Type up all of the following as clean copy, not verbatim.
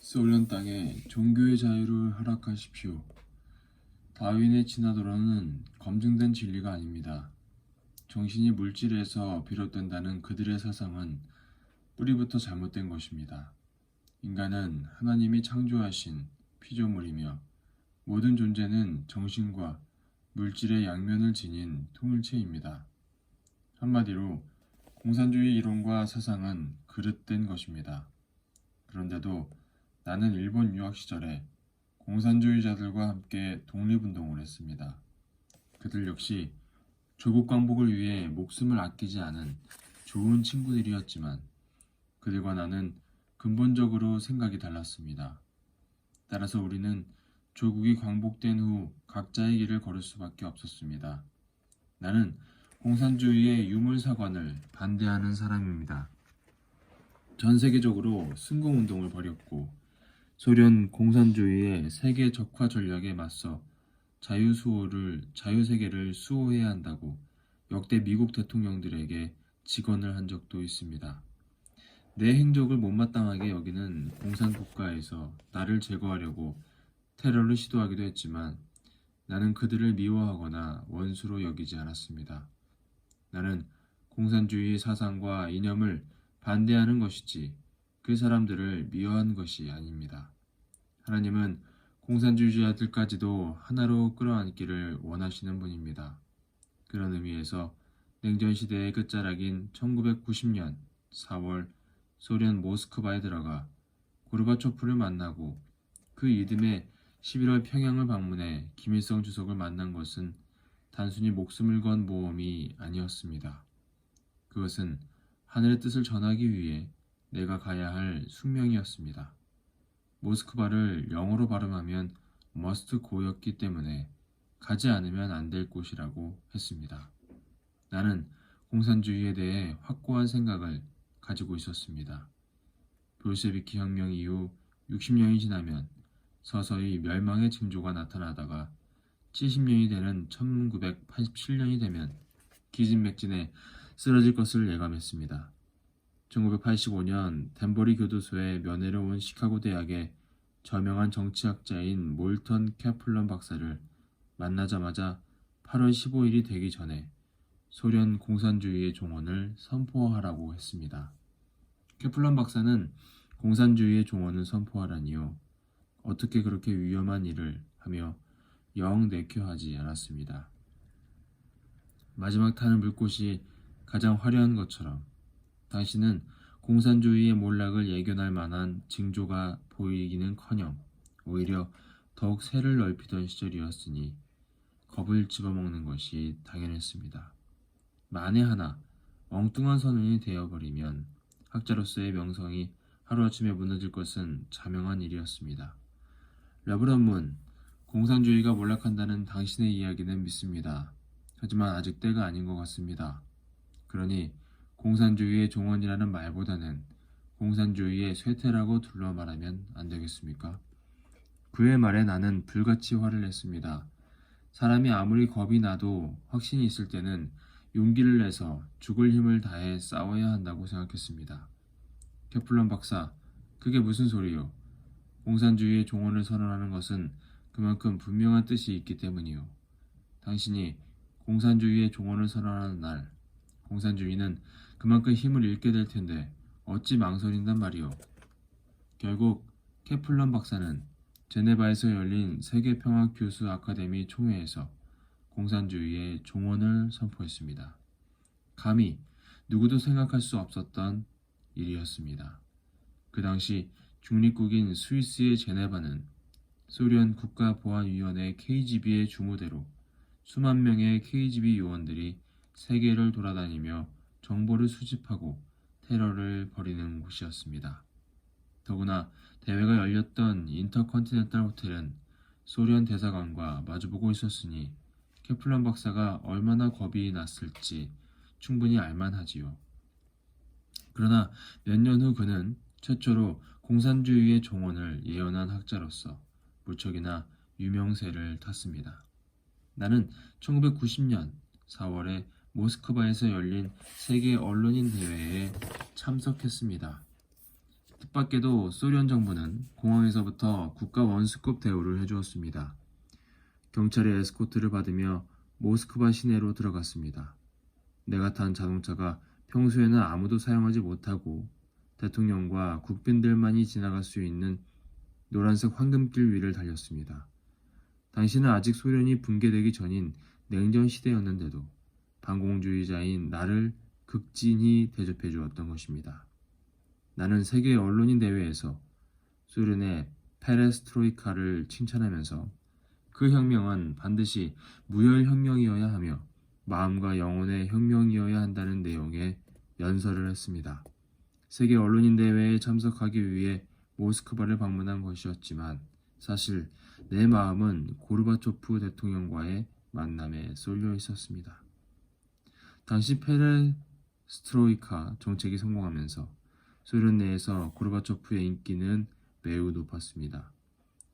소련 땅에 종교의 자유를 허락하십시오. 다윈의 진화론은 검증된 진리가 아닙니다. 정신이 물질에서 비롯된다는 그들의 사상은 뿌리부터 잘못된 것입니다. 인간은 하나님이 창조하신 피조물이며 모든 존재는 정신과 물질의 양면을 지닌 통일체입니다. 한마디로 공산주의 이론과 사상은 그릇된 것입니다. 그런데도 나는 일본 유학 시절에 공산주의자들과 함께 독립운동을 했습니다. 그들 역시 조국 광복을 위해 목숨을 아끼지 않은 좋은 친구들이었지만 그들과 나는 근본적으로 생각이 달랐습니다. 따라서 우리는 조국이 광복된 후 각자의 길을 걸을 수밖에 없었습니다. 나는 공산주의의 유물사관을 반대하는 사람입니다. 전 세계적으로 승공운동을 벌였고 소련 공산주의의 세계 적화 전략에 맞서 자유세계를 수호해야 한다고 역대 미국 대통령들에게 직언을 한 적도 있습니다. 내 행적을 못마땅하게 여기는 공산국가에서 나를 제거하려고 테러를 시도하기도 했지만 나는 그들을 미워하거나 원수로 여기지 않았습니다. 나는 공산주의 사상과 이념을 반대하는 것이지 그 사람들을 미워한 것이 아닙니다. 하나님은 공산주의자들까지도 하나로 끌어안기를 원하시는 분입니다. 그런 의미에서 냉전시대의 끝자락인 1990년 4월 소련 모스크바에 들어가 고르바초프를 만나고 그 이듬해 11월 평양을 방문해 김일성 주석을 만난 것은 단순히 목숨을 건 모험이 아니었습니다. 그것은 하늘의 뜻을 전하기 위해 내가 가야 할 숙명이었습니다. 모스크바를 영어로 발음하면 must go였기 때문에 가지 않으면 안 될 곳이라고 했습니다. 나는 공산주의에 대해 확고한 생각을 가지고 있었습니다. 볼셰비키 혁명 이후 60년이 지나면 서서히 멸망의 징조가 나타나다가 70년이 되는 1987년이 되면 기진맥진에 쓰러질 것을 예감했습니다. 1985년 댄버리 교도소에 면회를 온 시카고 대학의 저명한 정치학자인 몰턴 캐플런 박사를 만나자마자 8월 15일이 되기 전에 소련 공산주의의 종언을 선포하라고 했습니다. 캐플런 박사는 공산주의의 종언을 선포하라니요. 어떻게 그렇게 위험한 일을 하며 영 내켜하지 않았습니다. 마지막 타는 불꽃이 가장 화려한 것처럼 당신은 공산주의의 몰락을 예견할 만한 징조가 보이기는커녕 오히려 더욱 세를 넓히던 시절이었으니 겁을 집어먹는 것이 당연했습니다. 만에 하나 엉뚱한 선언이 되어버리면 학자로서의 명성이 하루아침에 무너질 것은 자명한 일이었습니다. 러브런문, 공산주의가 몰락한다는 당신의 이야기는 믿습니다. 하지만 아직 때가 아닌 것 같습니다. 그러니 공산주의의 종언이라는 말보다는 공산주의의 쇠퇴라고 둘러 말하면 안 되겠습니까? 그의 말에 나는 불같이 화를 냈습니다. 사람이 아무리 겁이 나도 확신이 있을 때는 용기를 내서 죽을 힘을 다해 싸워야 한다고 생각했습니다. 케플런 박사, 그게 무슨 소리요? 공산주의의 종언을 선언하는 것은 그만큼 분명한 뜻이 있기 때문이요. 당신이 공산주의의 종언을 선언하는 날, 공산주의는 그만큼 힘을 잃게 될 텐데 어찌 망설인단 말이오. 결국 케플런 박사는 제네바에서 열린 세계평화교수 아카데미 총회에서 공산주의의 종언을 선포했습니다. 감히 누구도 생각할 수 없었던 일이었습니다. 그 당시 중립국인 스위스의 제네바는 소련 국가보안위원회 KGB의 주무대로 수만 명의 KGB 요원들이 세계를 돌아다니며 정보를 수집하고 테러를 벌이는 곳이었습니다. 더구나 대회가 열렸던 인터컨티넨탈 호텔은 소련 대사관과 마주보고 있었으니 케플런 박사가 얼마나 겁이 났을지 충분히 알만하지요. 그러나 몇 년 후 그는 최초로 공산주의의 종언을 예언한 학자로서 무척이나 유명세를 탔습니다. 나는 1990년 4월에 모스크바에서 열린 세계 언론인 대회에 참석했습니다. 뜻밖에도 소련 정부는 공항에서부터 국가 원수급 대우를 해주었습니다. 경찰의 에스코트를 받으며 모스크바 시내로 들어갔습니다. 내가 탄 자동차가 평소에는 아무도 사용하지 못하고 대통령과 국빈들만이 지나갈 수 있는 노란색 황금길 위를 달렸습니다. 당시는 아직 소련이 붕괴되기 전인 냉전 시대였는데도 반공주의자인 나를 극진히 대접해 주었던 것입니다. 나는 세계 언론인 대회에서 소련의 페레스트로이카를 칭찬하면서 그 혁명은 반드시 무혈혁명이어야 하며 마음과 영혼의 혁명이어야 한다는 내용의 연설을 했습니다. 세계 언론인 대회에 참석하기 위해 모스크바를 방문한 것이었지만 사실 내 마음은 고르바초프 대통령과의 만남에 쏠려 있었습니다. 당시 페레스트로이카 정책이 성공하면서 소련 내에서 고르바초프의 인기는 매우 높았습니다.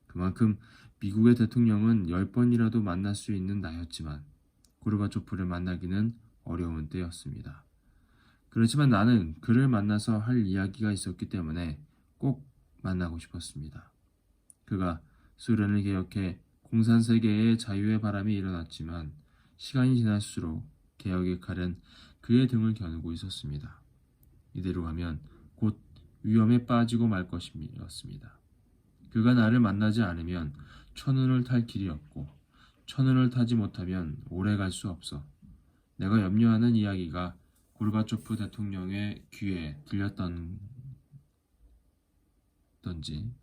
그만큼 미국의 대통령은 10번이라도 만날 수 있는 나였지만 고르바초프를 만나기는 어려운 때였습니다. 그렇지만 나는 그를 만나서 할 이야기가 있었기 때문에 꼭 만나고 싶었습니다. 그가 소련을 개혁해 공산세계의 자유의 바람이 일어났지만 시간이 지날수록 개혁의 칼은 그의 등을 겨누고 있었습니다. 이대로 가면 곧 위험에 빠지고 말 것이었습니다. 그가 나를 만나지 않으면 천운을 탈 길이 없고 천운을 타지 못하면 오래 갈 수 없어. 내가 염려하는 이야기가 고르바초프 대통령의 귀에 들렸던지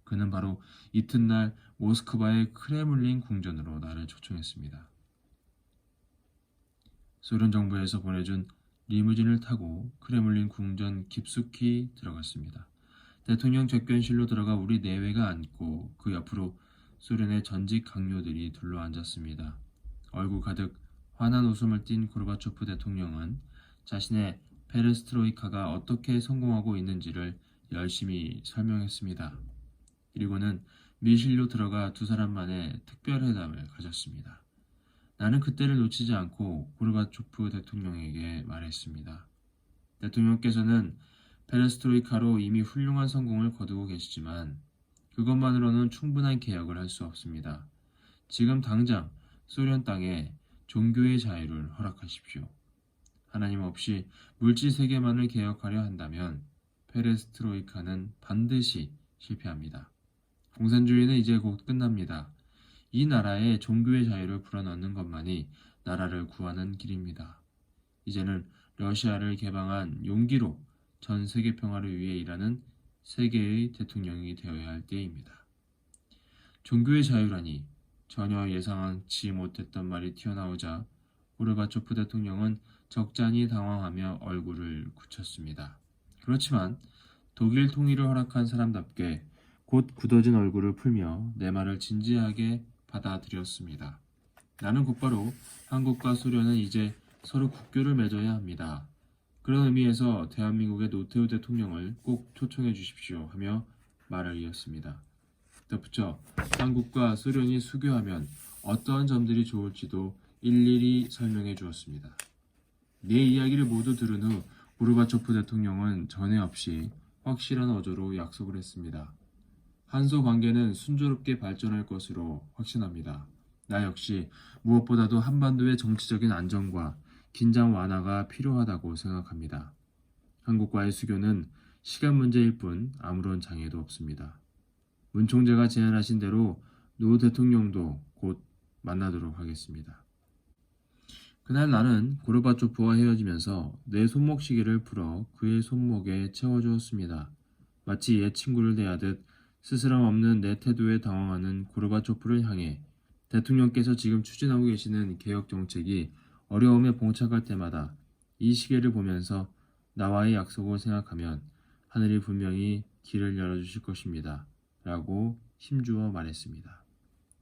그는 바로 이튿날 모스크바의 크레물린 궁전으로 나를 초청했습니다. 소련 정부에서 보내준 리무진을 타고 크레물린 궁전 깊숙이 들어갔습니다. 대통령 접견실로 들어가 우리 내외가 앉고 그 옆으로 소련의 전직 강요들이 둘러앉았습니다. 얼굴 가득 환한 웃음을 띤 고르바초프 대통령은 자신의 페레스트로이카가 어떻게 성공하고 있는지를 열심히 설명했습니다. 그리고는 밀실로 들어가 두 사람만의 특별회담을 가졌습니다. 나는 그때를 놓치지 않고 고르바초프 대통령에게 말했습니다. 대통령께서는 페레스트로이카로 이미 훌륭한 성공을 거두고 계시지만 그것만으로는 충분한 개혁을 할 수 없습니다. 지금 당장 소련 땅에 종교의 자유를 허락하십시오. 하나님 없이 물질 세계만을 개혁하려 한다면 페레스트로이카는 반드시 실패합니다. 공산주의는 이제 곧 끝납니다. 이 나라에 종교의 자유를 불어넣는 것만이 나라를 구하는 길입니다. 이제는 러시아를 개방한 용기로 전 세계 평화를 위해 일하는 세계의 대통령이 되어야 할 때입니다. 종교의 자유라니 전혀 예상치 못했던 말이 튀어나오자 고르바초프 대통령은 적잖이 당황하며 얼굴을 굳혔습니다. 그렇지만 독일 통일을 허락한 사람답게 곧 굳어진 얼굴을 풀며 내 말을 진지하게 받아들였습니다. 나는 곧바로 한국과 소련은 이제 서로 국교를 맺어야 합니다. 그런 의미에서 대한민국의 노태우 대통령을 꼭 초청해 주십시오 하며 말을 이었습니다. 덧붙여 한국과 소련이 수교하면 어떠한 점들이 좋을지도 일일이 설명해 주었습니다. 내 이야기를 모두 들은 후 고르바초프 대통령은 전에 없이 확실한 어조로 약속을 했습니다. 한소 관계는 순조롭게 발전할 것으로 확신합니다. 나 역시 무엇보다도 한반도의 정치적인 안정과 긴장 완화가 필요하다고 생각합니다. 한국과의 수교는 시간 문제일 뿐 아무런 장애도 없습니다. 문 총재가 제안하신 대로 노 대통령도 곧 만나도록 하겠습니다. 그날 나는 고르바초프와 헤어지면서 내 손목 시계를 풀어 그의 손목에 채워주었습니다. 마치 옛 친구를 대하듯 스스럼 없는 내 태도에 당황하는 고르바초프를 향해 대통령께서 지금 추진하고 계시는 개혁 정책이 어려움에 봉착할 때마다 이 시계를 보면서 나와의 약속을 생각하면 하늘이 분명히 길을 열어주실 것입니다. 라고 힘주어 말했습니다.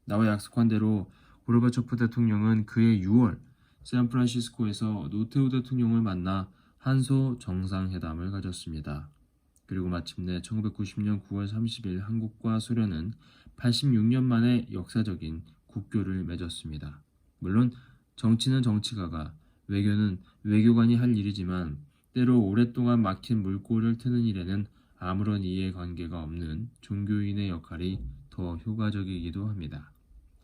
나와 약속한 대로 고르바초프 대통령은 그해 6월 샌프란시스코에서 노태우 대통령을 만나 한소 정상회담을 가졌습니다. 그리고 마침내 1990년 9월 30일 한국과 소련은 86년 만에 역사적인 국교를 맺었습니다. 물론 정치는 정치가가, 외교는 외교관이 할 일이지만 때로 오랫동안 막힌 물꼬를 트는 일에는 아무런 이해관계가 없는 종교인의 역할이 더 효과적이기도 합니다.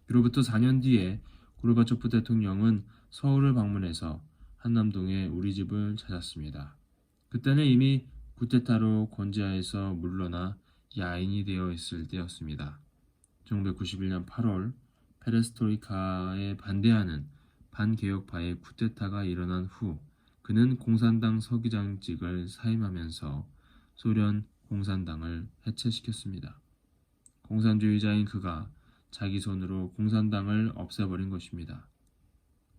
그로부터 4년 뒤에 고르바초프 대통령은 서울을 방문해서 한남동의 우리 집을 찾았습니다. 그때는 이미 쿠데타로 권좌에서 물러나 야인이 되어 있을 때였습니다. 1991년 8월 페레스트로이카에 반대하는 반개혁파의 쿠데타가 일어난 후 그는 공산당 서기장직을 사임하면서 소련 공산당을 해체시켰습니다. 공산주의자인 그가 자기 손으로 공산당을 없애버린 것입니다.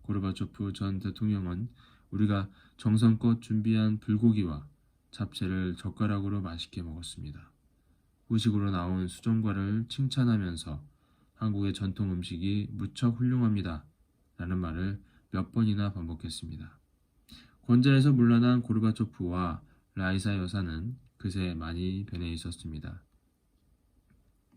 고르바초프 전 대통령은 우리가 정성껏 준비한 불고기와 잡채를 젓가락으로 맛있게 먹었습니다. 후식으로 나온 수정과를 칭찬하면서 한국의 전통 음식이 무척 훌륭합니다. 라는 말을 몇 번이나 반복했습니다. 권좌에서 물러난 고르바초프와 라이사 여사는 그새 많이 변해 있었습니다.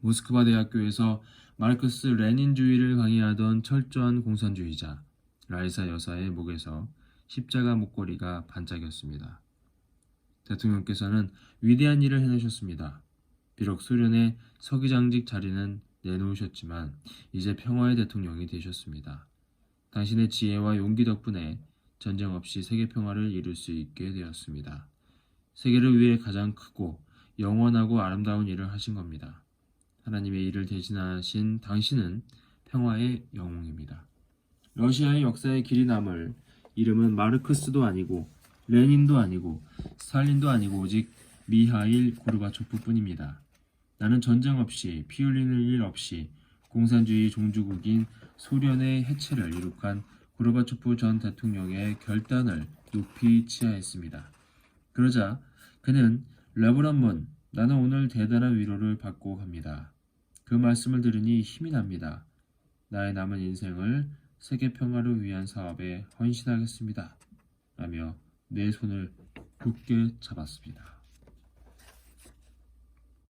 모스크바 대학교에서 마르크스 레닌주의를 강의하던 철저한 공산주의자 라이사 여사의 목에서 십자가 목걸이가 반짝였습니다. 대통령께서는 위대한 일을 해내셨습니다. 비록 소련의 서기장직 자리는 내놓으셨지만 이제 평화의 대통령이 되셨습니다. 당신의 지혜와 용기 덕분에 전쟁 없이 세계 평화를 이룰 수 있게 되었습니다. 세계를 위해 가장 크고 영원하고 아름다운 일을 하신 겁니다. 하나님의 일을 대신하신 당신은 평화의 영웅입니다. 러시아의 역사에 길이 남을 이름은 마르크스도 아니고 레닌도 아니고 스탈린도 아니고 오직 미하일 고르바초프뿐입니다. 나는 전쟁 없이 피 흘리는 일 없이 공산주의 종주국인 소련의 해체를 이룩한 고르바초프 전 대통령의 결단을 높이 치하했습니다. 그러자 그는 레브란문, 나는 오늘 대단한 위로를 받고 갑니다. 그 말씀을 들으니 힘이 납니다. 나의 남은 인생을 세계 평화를 위한 사업에 헌신하겠습니다. 라며 내 손을 굳게 잡았습니다.